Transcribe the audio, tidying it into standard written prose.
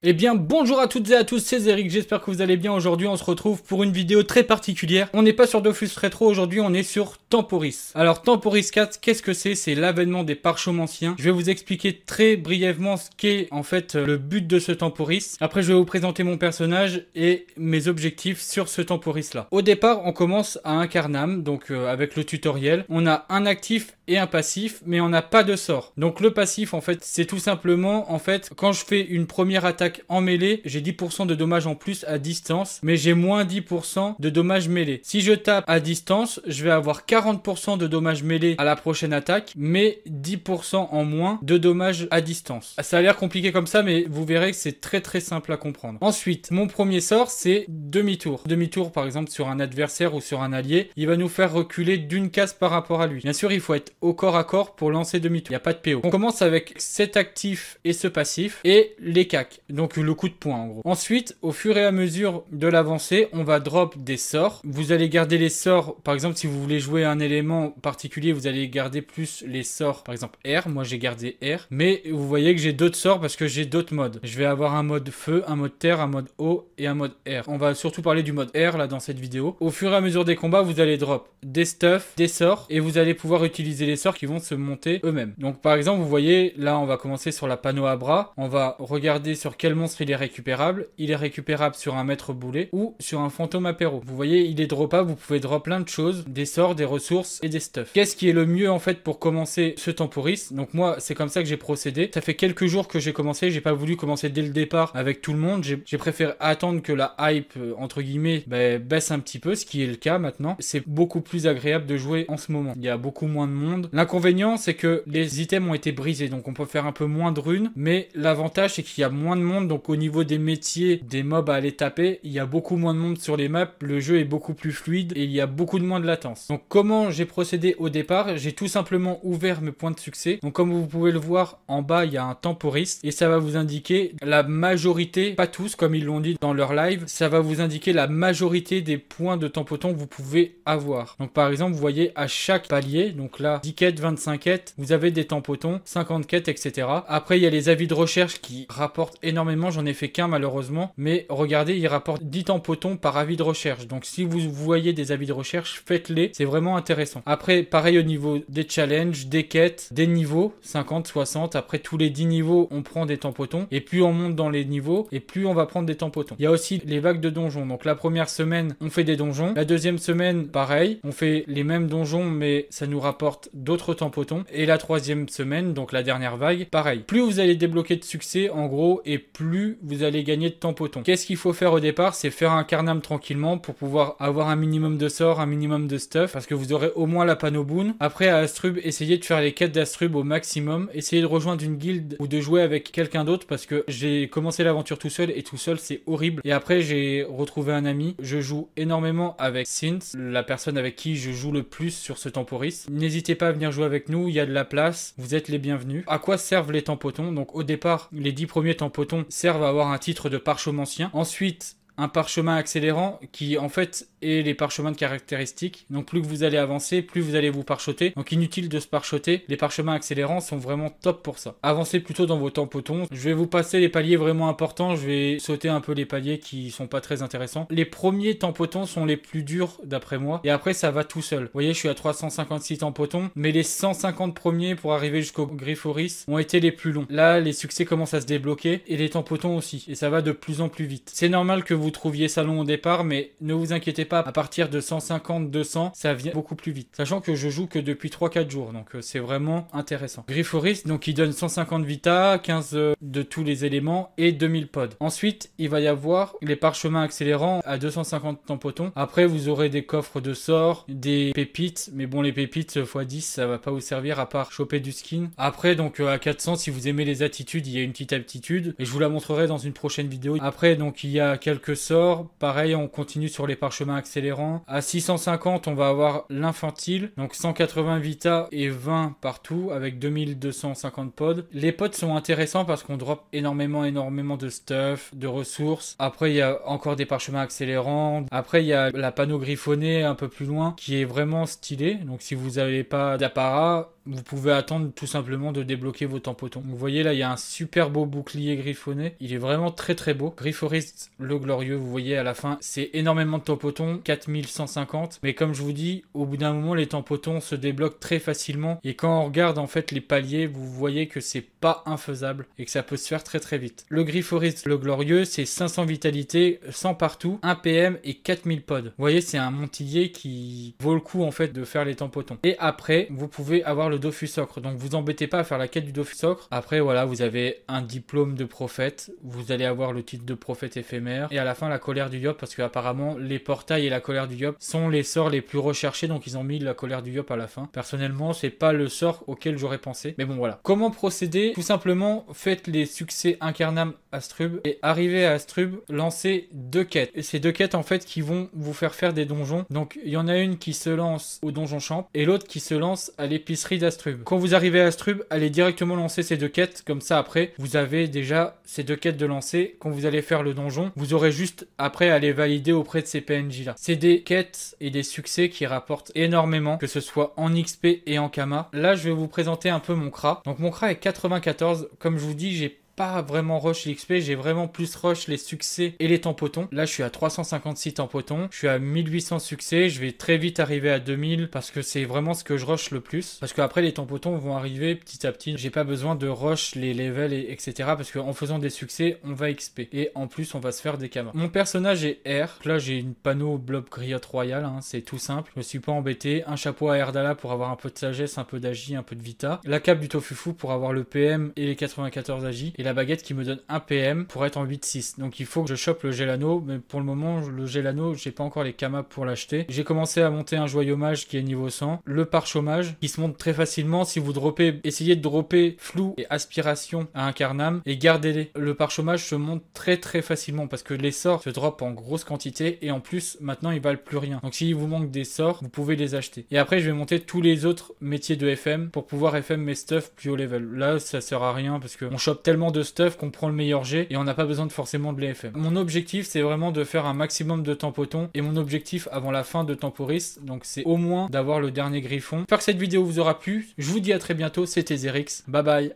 Eh bien bonjour à toutes et à tous, c'est Eric, j'espère que vous allez bien. Aujourd'hui on se retrouve pour une vidéo très particulière. On n'est pas sur Dofus Retro aujourd'hui, on est sur Temporis. Alors Temporis 4, qu'est-ce que c'est? C'est l'avènement des parchemins anciens. Je vais vous expliquer très brièvement ce qu'est en fait le but de ce Temporis. Après je vais vous présenter mon personnage et mes objectifs sur ce Temporis là. Au départ on commence à un Carnam, donc avec le tutoriel. On a un actif et un passif, mais on n'a pas de sort. Donc le passif en fait c'est tout simplement en fait quand je fais une première attaque en mêlée, j'ai 10% de dommages en plus à distance, mais j'ai moins 10% de dommages mêlés. Si je tape à distance, je vais avoir 40% de dommages mêlés à la prochaine attaque, mais 10% en moins de dommages à distance. Ça a l'air compliqué comme ça, mais vous verrez que c'est très simple à comprendre. Ensuite, mon premier sort, c'est demi-tour. Demi-tour, par exemple, sur un adversaire ou sur un allié, il va nous faire reculer d'une case par rapport à lui. Bien sûr, il faut être au corps à corps pour lancer demi-tour. Il n'y a pas de PO. On commence avec cet actif et ce passif, et les cacs. Donc le coup de poing en gros. Ensuite, au fur et à mesure de l'avancée, on va drop des sorts. Vous allez garder les sorts, par exemple si vous voulez jouer un élément particulier, vous allez garder plus les sorts, par exemple R, moi j'ai gardé R. Mais vous voyez que j'ai d'autres sorts parce que j'ai d'autres modes. Je vais avoir un mode feu, un mode terre, un mode eau et un mode R. On va surtout parler du mode R là dans cette vidéo. Au fur et à mesure des combats, vous allez drop des stuffs, des sorts et vous allez pouvoir utiliser les sorts qui vont se monter eux-mêmes. Donc par exemple, vous voyez, là on va commencer sur la panneau à bras. On va regarder sur quel monstre il est récupérable. Il est récupérable sur un maître boulet ou sur un fantôme apéro. Vous voyez, il est droppable, vous pouvez drop plein de choses, des sorts, des ressources et des stuffs. Qu'est-ce qui est le mieux en fait pour commencer ce Temporis? Donc moi, c'est comme ça que j'ai procédé. Ça fait quelques jours que j'ai commencé, j'ai pas voulu commencer dès le départ avec tout le monde. J'ai préféré attendre que la hype, entre guillemets, baisse un petit peu, ce qui est le cas maintenant. C'est beaucoup plus agréable de jouer en ce moment. Il y a beaucoup moins de monde. L'inconvénient, c'est que les items ont été brisés, donc on peut faire un peu moins de runes, mais l'avantage, c'est qu'il y a moins de monde, donc au niveau des métiers, des mobs à aller taper, il y a beaucoup moins de monde sur les maps, le jeu est beaucoup plus fluide et il y a beaucoup de moins de latence. Donc comment j'ai procédé au départ? J'ai tout simplement ouvert mes points de succès. Donc comme vous pouvez le voir, en bas, il y a un Temporis et ça va vous indiquer la majorité, pas tous comme ils l'ont dit dans leur live, ça va vous indiquer la majorité des points de Tempoton que vous pouvez avoir. Donc par exemple, vous voyez à chaque palier, donc là, 10 quêtes, 25 quêtes, vous avez des Tempotons, 50 quêtes, etc. Après, il y a les avis de recherche qui rapportent énormément, j'en ai fait qu'un malheureusement, mais regardez, il rapporte 10 Tempotons par avis de recherche. Donc si vous voyez des avis de recherche, faites-les, c'est vraiment intéressant. Après, pareil au niveau des challenges, des quêtes, des niveaux, 50, 60, après tous les 10 niveaux, on prend des Tempotons, et plus on monte dans les niveaux, et plus on va prendre des Tempotons. Il y a aussi les vagues de donjons, donc la première semaine, on fait des donjons, la deuxième semaine, pareil, on fait les mêmes donjons, mais ça nous rapporte d'autres Tempotons, et la troisième semaine, donc la dernière vague, pareil. Plus vous allez débloquer de succès, en gros, et plus vous allez gagner de Tempotons. Qu'est-ce qu'il faut faire au départ? C'est faire un Carnam tranquillement pour pouvoir avoir un minimum de sorts, un minimum de stuff, parce que vous aurez au moins la panneau boon. Après, à Astrub, essayez de faire les quêtes d'Astrub au maximum, essayez de rejoindre une guilde ou de jouer avec quelqu'un d'autre, parce que j'ai commencé l'aventure tout seul, et tout seul, c'est horrible. Et après, j'ai retrouvé un ami. Je joue énormément avec Synth, la personne avec qui je joue le plus sur ce Temporis. N'hésitez pas à venir jouer avec nous, il y a de la place, vous êtes les bienvenus. À quoi servent les Tempotons? Donc au départ, les 10 premiers Tempotons servent à avoir un titre de parchemencien. Ensuite, un parchemin accélérant qui en fait est les parchemins de caractéristiques. Donc plus que vous allez avancer, plus vous allez vous parchoter. Donc inutile de se parchoter. Les parchemins accélérants sont vraiment top pour ça. Avancez plutôt dans vos Tempotons. Je vais vous passer les paliers vraiment importants. Je vais sauter un peu les paliers qui sont pas très intéressants. Les premiers Tempotons sont les plus durs d'après moi. Et après ça va tout seul. Vous voyez, je suis à 356 Tempotons. Mais les 150 premiers pour arriver jusqu'au Grifforis ont été les plus longs. Là, les succès commencent à se débloquer. Et les Tempotons aussi. Et ça va de plus en plus vite. C'est normal que vous trouviez ça long au départ, mais ne vous inquiétez pas, à partir de 150-200, ça vient beaucoup plus vite. Sachant que je joue que depuis 3-4 jours, donc c'est vraiment intéressant. Grifforis, donc il donne 150 vita, 15 de tous les éléments et 2000 pods. Ensuite, il va y avoir les parchemins accélérants à 250 Tempotons. Après, vous aurez des coffres de sorts, des pépites, mais bon, les pépites x10, ça va pas vous servir à part choper du skin. Après, donc à 400, si vous aimez les attitudes, il y a une petite aptitude, et je vous la montrerai dans une prochaine vidéo. Après, donc il y a quelques sort. Pareil, on continue sur les parchemins accélérants. À 650, on va avoir l'infantile. Donc 180 vita et 20 partout avec 2250 pods. Les pods sont intéressants parce qu'on drop énormément de stuff, de ressources. Après, il y a encore des parchemins accélérants. Après, il y a la panneau griffonnée un peu plus loin qui est vraiment stylée. Donc si vous n'avez pas d'apparat, vous pouvez attendre tout simplement de débloquer vos tampotons. Vous voyez là, il y a un super beau bouclier griffonné. Il est vraiment très très beau. Grifforiste le Glorieux, vous voyez à la fin, c'est énormément de tampotons, 4150. Mais comme je vous dis, au bout d'un moment, les tampotons se débloquent très facilement. Et quand on regarde en fait les paliers, vous voyez que c'est pas infaisable et que ça peut se faire très très vite. Le Grifforiste le Glorieux, c'est 500 vitalité, 100 partout, 1 PM et 4000 pods. Vous voyez, c'est un montillier qui vaut le coup en fait de faire les tampotons. Et après, vous pouvez avoir le Dofus Ocre. Donc vous embêtez pas à faire la quête du Dofus Ocre. Après voilà, vous avez un diplôme de prophète. Vous allez avoir le titre de prophète éphémère. Et à la fin, la colère du Yop, parce que apparemment les portails et la colère du Yop sont les sorts les plus recherchés. Donc ils ont mis la colère du Yop à la fin. Personnellement, c'est pas le sort auquel j'aurais pensé. Mais bon voilà. Comment procéder? Tout simplement, faites les succès Incarnam Astrub. Et arrivé à Astrub, lancez 2 quêtes. Et ces 2 quêtes en fait qui vont vous faire des donjons. Donc il y en a une qui se lance au donjon champ et l'autre qui se lance à l'épicerie d'Astrub. Quand vous arrivez à Astrub, allez directement lancer ces 2 quêtes. Comme ça après, vous avez déjà ces 2 quêtes de lancer. Quand vous allez faire le donjon, vous aurez juste après à les valider auprès de ces PNJ là. C'est des quêtes et des succès qui rapportent énormément, que ce soit en XP et en Kama. Là je vais vous présenter un peu mon CRA. Donc mon CRA est 94. Comme je vous dis, j'ai pas vraiment rush l'XP, j'ai vraiment plus rush les succès et les tampotons. Là je suis à 356 tampotons, je suis à 1800 succès, je vais très vite arriver à 2000 parce que c'est vraiment ce que je rush le plus. Parce qu'après les tampotons vont arriver petit à petit, j'ai pas besoin de rush les levels etc. parce qu'en faisant des succès on va XP et en plus on va se faire des kamas. Mon personnage est R, là j'ai une panneau blob griotte royale, hein, c'est tout simple, je me suis pas embêté, un chapeau à Erdala pour avoir un peu de sagesse, un peu d'agi, un peu de vita, la cape du Tofufu pour avoir le PM et les 94 agi, et la baguette qui me donne 1 PM pour être en 8-6. Donc il faut que je chope le Gelano, mais pour le moment le Gelano j'ai pas encore les kamas pour l'acheter. J'ai commencé à monter un joyau mage qui est niveau 100, le pare-chômage qui se monte très facilement si vous droppez, essayez de dropper flou et aspiration à Incarnam et gardez-les. Le pare-chômage se monte très très facilement parce que les sorts se drop en grosse quantité et en plus maintenant ils valent plus rien. Donc s'il vous manque des sorts, vous pouvez les acheter. Et après je vais monter tous les autres métiers de FM pour pouvoir FM mes stuff plus haut level. Là ça sert à rien parce qu'on chope tellement de stuff qu'on prend le meilleur jet et on n'a pas besoin de forcément de les FM. Mon objectif c'est vraiment de faire un maximum de tampotons et mon objectif avant la fin de Temporis, donc c'est au moins d'avoir le dernier griffon. J'espère que cette vidéo vous aura plu, je vous dis à très bientôt, c'était Zerix, bye bye.